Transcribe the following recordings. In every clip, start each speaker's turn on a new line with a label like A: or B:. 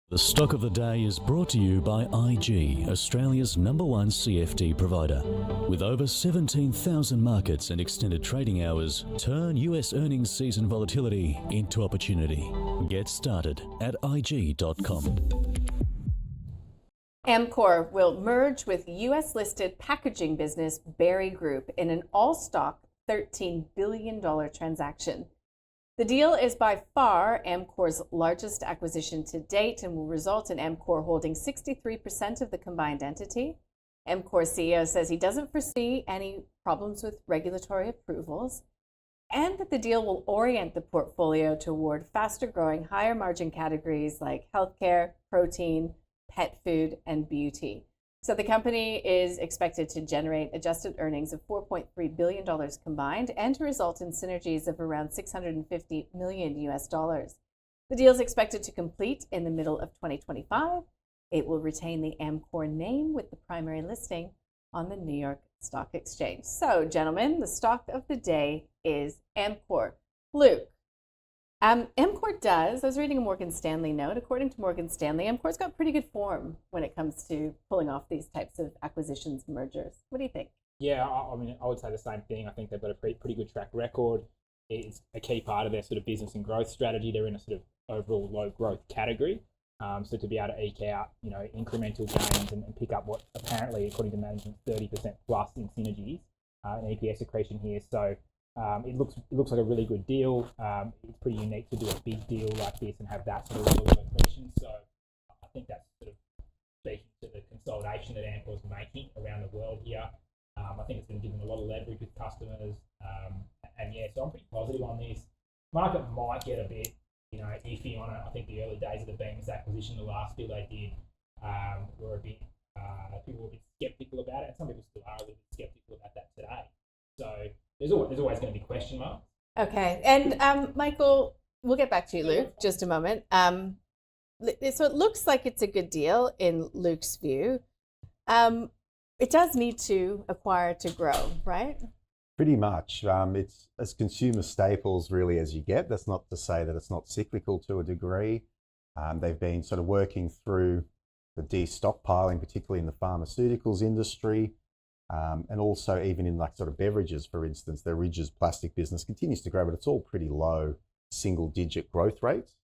A: The stock of the day is brought to you by IG, Australia's #1 CFD provider. With over 17,000 markets and extended trading hours, turn US earnings season volatility into opportunity. Get started at IG.com.
B: Amcor will merge with US-listed packaging business Berry Group in an all-stock $13 billion transaction. The deal is by far Amcor's largest acquisition to date and will result in Amcor holding 63% of the combined entity. Amcor's CEO says he doesn't foresee any problems with regulatory approvals and that the deal will orient the portfolio toward faster-growing, higher-margin categories like healthcare, protein, pet food, and beauty. So the company is expected to generate adjusted earnings of $4.3 billion combined and to result in synergies of around $650 million US. The deal is expected to complete in the middle of 2025. It will retain the Amcor name with the primary listing on the New York Stock Exchange. So, gentlemen, the stock of the day is Amcor. Luke, Amcor does, I was reading a Morgan Stanley note, according to Morgan Stanley, Amcor's got pretty good form when it comes to pulling off these types of acquisitions, mergers. What do you think?
C: Yeah, I mean, I would say the same thing. I think they've got a pretty good track record. It's a key part of their sort of business and growth strategy. They're in a sort of overall low growth category. So to be able to eke out, incremental gains and pick up what apparently, according to management, 30% plus in synergies and EPS accretion here. So it looks like a really good deal. It's pretty unique to do a big deal like this and have that sort of level of accretion. So I think that's sort of speaking to the consolidation that Amcor's making around the world here. I think it's going to give them a lot of leverage with customers. So I'm pretty positive on this. Market might get a bit, iffy on it. I think the early days of the Beams acquisition, the last deal they did, were a bit, people were a bit skeptical about it. And some people still are a little bit skeptical about that today. So there's always going to be question marks. Okay.
B: And Michael, we'll get back to you, Luke, just a moment. So it looks like it's a good deal in Luke's view. It does need to acquire to grow, right?
D: Pretty much. It's as consumer staples really as you get. That's not to say that it's not cyclical to a degree. They've been sort of working through the de-stockpiling, particularly in the pharmaceuticals industry. And also even in like sort of beverages, for instance, their Ridges plastic business continues to grow, but it's all pretty low single-digit growth rates.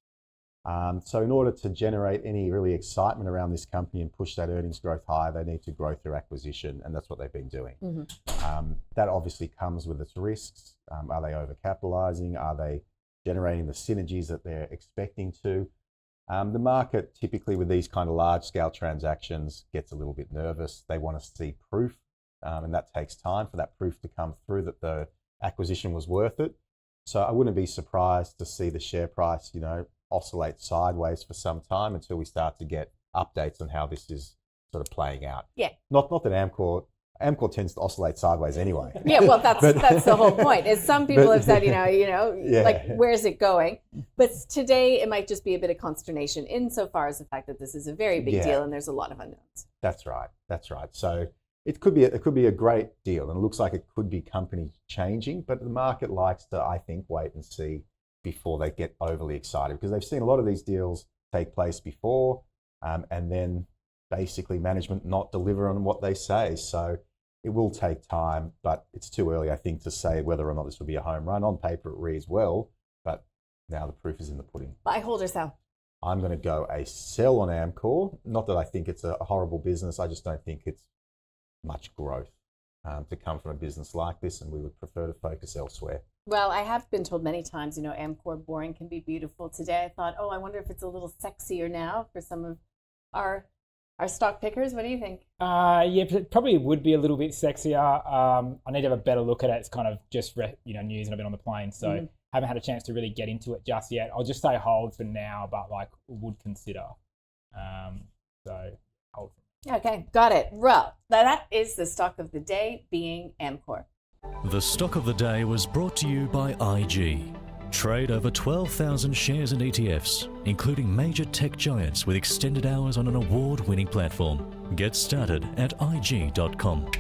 D: So in order to generate any really excitement around this company and push that earnings growth higher, they need to grow through acquisition, and that's what they've been doing. Mm-hmm. That obviously comes with its risks. Are they overcapitalizing? Are they generating the synergies that they're expecting to? The market typically with these kind of large-scale transactions gets a little bit nervous. They want to see proof. And that takes time for that proof to come through that the acquisition was worth it. So I wouldn't be surprised to see the share price, oscillate sideways for some time until we start to get updates on how this is sort of playing out.
B: Yeah.
D: Not that Amcor tends to oscillate sideways anyway.
B: Yeah, well, that's the whole point. Is some people have said, like, where's it going? But today it might just be a bit of consternation insofar as the fact that this is a very big deal and there's a lot of unknowns.
D: That's right. So it could be a great deal, and it looks like it could be company changing, but the market likes to, I think, wait and see before they get overly excited, because they've seen a lot of these deals take place before, and then basically management not deliver on what they say. So it will take time, but it's too early, I think, to say whether or not this will be a home run. On paper, it reads well, but now the proof is in the pudding.
B: Buy, hold, or sell?
D: I'm going to go a sell on Amcor. Not that I think it's a horrible business. I just don't think it's much growth to come from a business like this, and we would prefer to focus elsewhere.
B: Well, I have been told many times, Amcor boring can be beautiful. Today I thought, I wonder if it's a little sexier now for some of our stock pickers. What do you think?
C: Yeah, it probably would be a little bit sexier. I need to have a better look at it. It's kind of just news, and I've been on the plane, so haven't had a chance to really get into it just yet. I'll just say hold for now, but would consider. So hold.
B: Okay, got it. Well, that is the stock of the day, being Amcor.
A: The stock of the day was brought to you by IG. Trade over 12,000 shares and ETFs, including major tech giants with extended hours on an award-winning platform. Get started at IG.com.